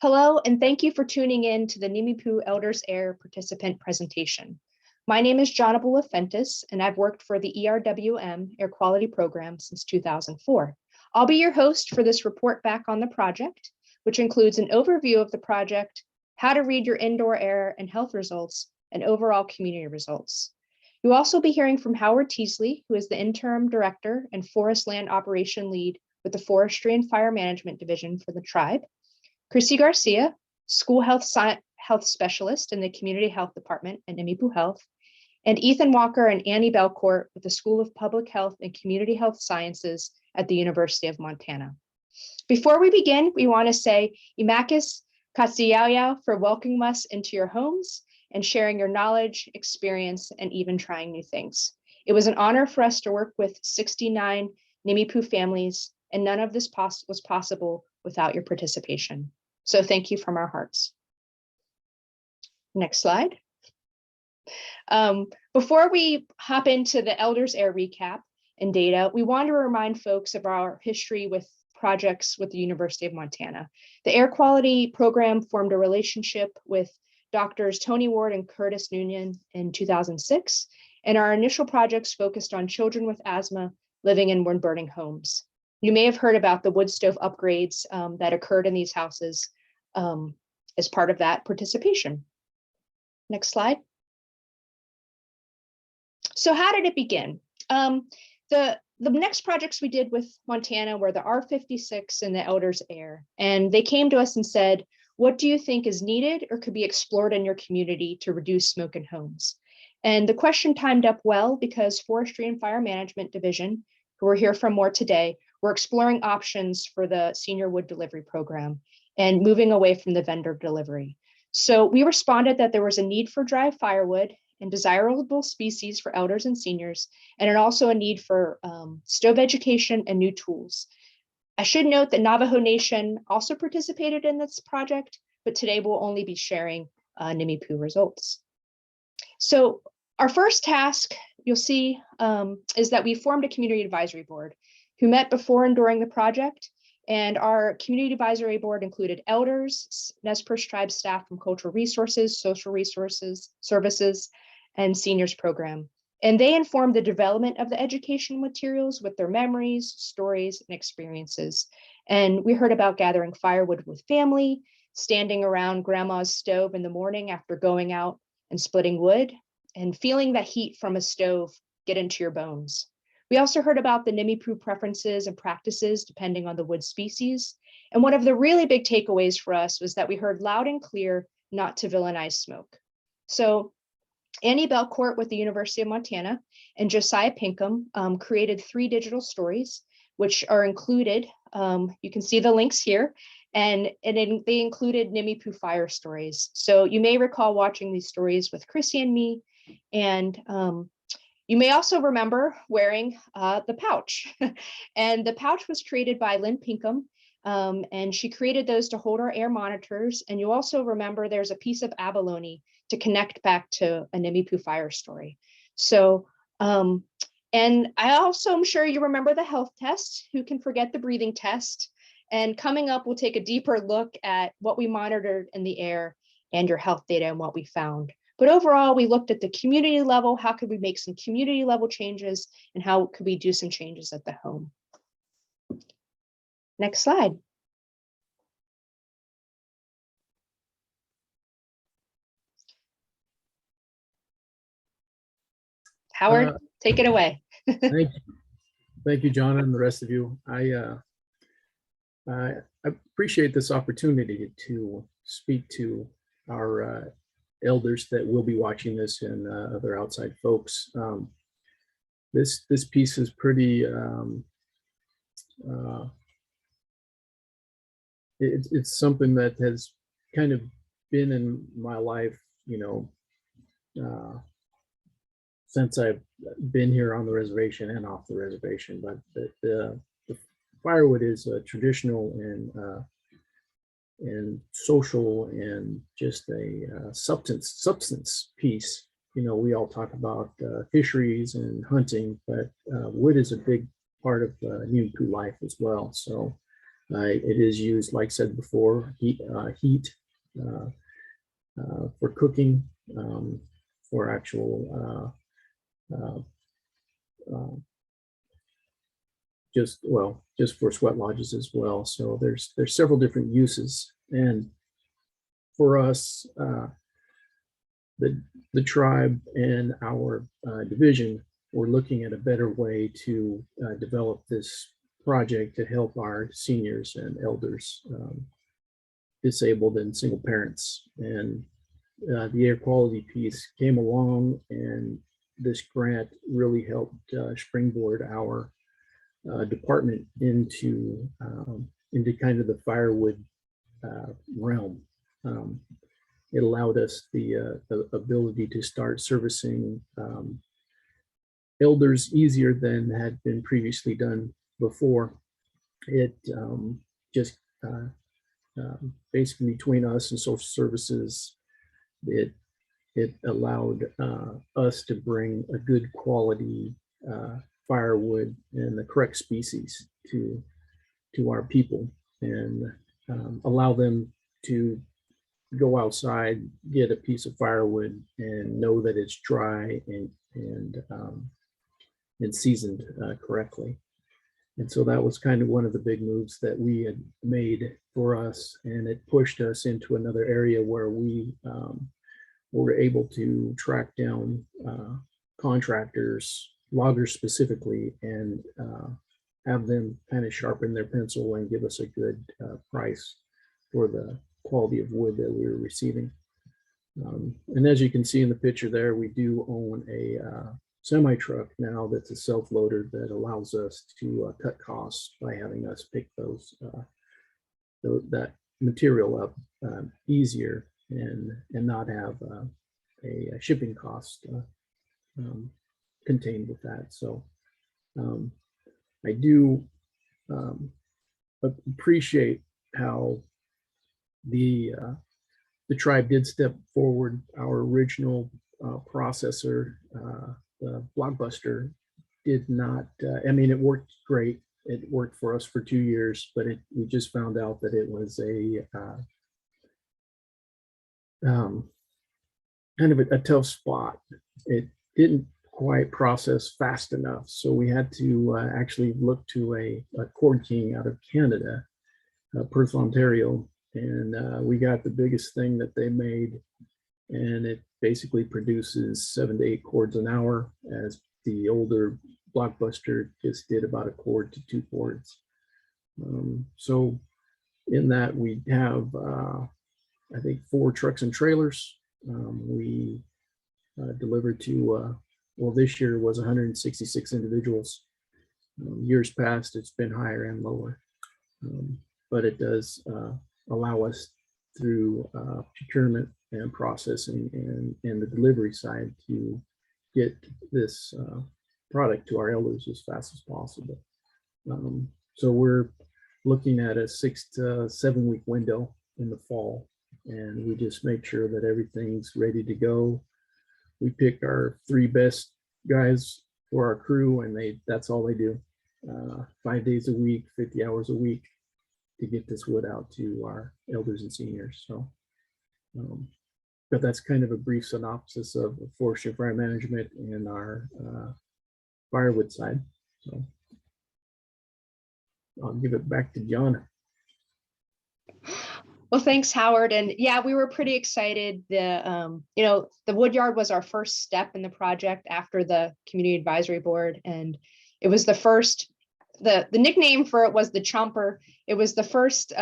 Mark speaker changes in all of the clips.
Speaker 1: Hello, and thank you for tuning in to the Nimipu EldersAir participant presentation. My name is Jonabula Fentis, and I've worked for the ERWM Air Quality Program since 2004. I'll be your host for this report back on the project, which includes an overview of the project, how to read your indoor air and health results, and overall community results. You'll also be hearing from Howard Teasley, who is the Interim Director and Forest Land Operation Lead with the Forestry and Fire Management Division for the tribe, Chrissy Garcia, School Health Specialist in the Community Health Department at Nimipu Health, and Ethan Walker and Annie Belcourt with the School of Public Health and Community Health Sciences at the University of Montana. Before we begin, we want to say Imakis Katsiyao for welcoming us into your homes and sharing your knowledge, experience, and even trying new things. It was an honor for us to work with 69 Nimipu families, and none of this was possible without your participation. So thank you from our hearts. Next slide. Before we hop into the EldersAir recap and data, we want to remind folks of our history with projects with the University of Montana. The air quality program formed a relationship with Doctors Tony Ward and Curtis Noonan in 2006, and our initial projects focused on children with asthma living in wood-burning homes. You may have heard about the wood stove upgrades that occurred in these houses as part of that participation. Next slide. So how did it begin? The next projects we did with Montana were the R56 and the EldersAir, and they came to us and said, what do you think is needed or could be explored in your community to reduce smoke in homes? And the question timed up well because Forestry and Fire Management Division, who we'll hear from more today, we're exploring options for the senior wood delivery program and moving away from the vendor delivery. So we responded that there was a need for dry firewood and desirable species for elders and seniors, and also a need for stove education and new tools. I should note that Navajo Nation also participated in this project, but today we'll only be sharing Nimipu results. So our first task, you'll see, is that we formed a community advisory board who met before and during the project. And our community advisory board included elders, Nez Perce tribe staff from cultural resources, social resources, services, and seniors program. And they informed the development of the education materials with their memories, stories, and experiences. And we heard about gathering firewood with family, standing around grandma's stove in the morning after going out and splitting wood, and feeling that heat from a stove get into your bones. We also heard about the Nimipu preferences and practices depending on the wood species. And one of the really big takeaways for us was that we heard loud and clear not to villainize smoke. So Annie Belcourt with the University of Montana and Josiah Pinkham created 3 digital stories, which are included. You can see the links here, and they included Nimipu fire stories. So you may recall watching these stories with Chrissy and me, and you may also remember wearing the pouch. And the pouch was created by Lynn Pinkham, and she created those to hold our air monitors. And you also remember there's a piece of abalone to connect back to a Nimipu fire story. So, and I also am sure you remember the health test. Who can forget the breathing test? And coming up, we'll take a deeper look at what we monitored in the air and your health data and what we found. But overall, we looked at the community level. How could we make some community level changes, and how could we do some changes at the home? Next slide. Howard, take it away.
Speaker 2: Thank you, John, and the rest of you. I appreciate this opportunity to speak to our elders that will be watching this and other outside folks. This piece is pretty, it's something that has kind of been in my life, you know, since I've been here on the reservation and off the reservation. But the firewood is traditional and social and just a substance piece. You know, we all talk about fisheries and hunting, but wood is a big part of Nimipu life as well. So It is used, like I said before, heat for cooking, for actual just for sweat lodges as well. So there's several different uses, and for us, the tribe and our division, we're looking at a better way to develop this project to help our seniors and elders, disabled and single parents. And the air quality piece came along, and this grant really helped springboard our department into kind of the firewood realm. It allowed us the ability to start servicing elders easier than had been previously done before. It just basically, between us and social services, it allowed us to bring a good quality firewood and the correct species to our people, and allow them to go outside, get a piece of firewood, and know that it's dry and seasoned correctly. And so that was kind of one of the big moves that we had made for us, and it pushed us into another area where we were able to track down contractors, loggers specifically, and have them kind of sharpen their pencil and give us a good price for the quality of wood that we were receiving. And as you can see in the picture there, we do own a semi truck now that's a self-loader that allows us to cut costs by having us pick that material up easier, and not have a shipping cost contained with that. So I do appreciate how the tribe did step forward. Our original processor, the Blockbuster, did not, I mean, it worked great. It worked for us for 2 years, but we just found out that it was a kind of a tough spot. It didn't quite process fast enough. So we had to actually look to a Cord King out of Canada, Perth, Ontario. And we got the biggest thing that they made, and it basically produces 7 to 8 cords an hour, as the older Blockbuster just did about 1 cord to 2 cords. So in that, we have, I think, 4 trucks and trailers. We delivered to, well, this year was 166 individuals. Years past, it's been higher and lower. But it does allow us, through procurement and processing and the delivery side, to get this product to our elders as fast as possible. So we're looking at a 6 to 7 week window in the fall, and we just make sure that everything's ready to go. We pick our 3 best guys for our crew, and that's all they do. 5 days a week, 50 hours a week, to get this wood out to our elders and seniors. So, but that's kind of a brief synopsis of forestry fire management and our firewood side. So I'll give it back to John.
Speaker 1: Well, thanks, Howard. And yeah, we were pretty excited. The wood yard was our first step in the project after the community advisory board, and it was the first. The nickname for it was the Chomper. It was the first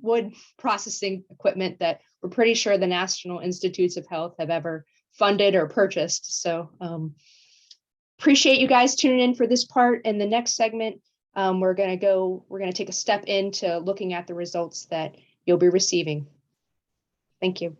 Speaker 1: wood processing equipment that we're pretty sure the National Institutes of Health have ever funded or purchased. So appreciate you guys tuning in for this part. In the next segment, we're going to take a step into looking at the results that you'll be receiving. Thank you.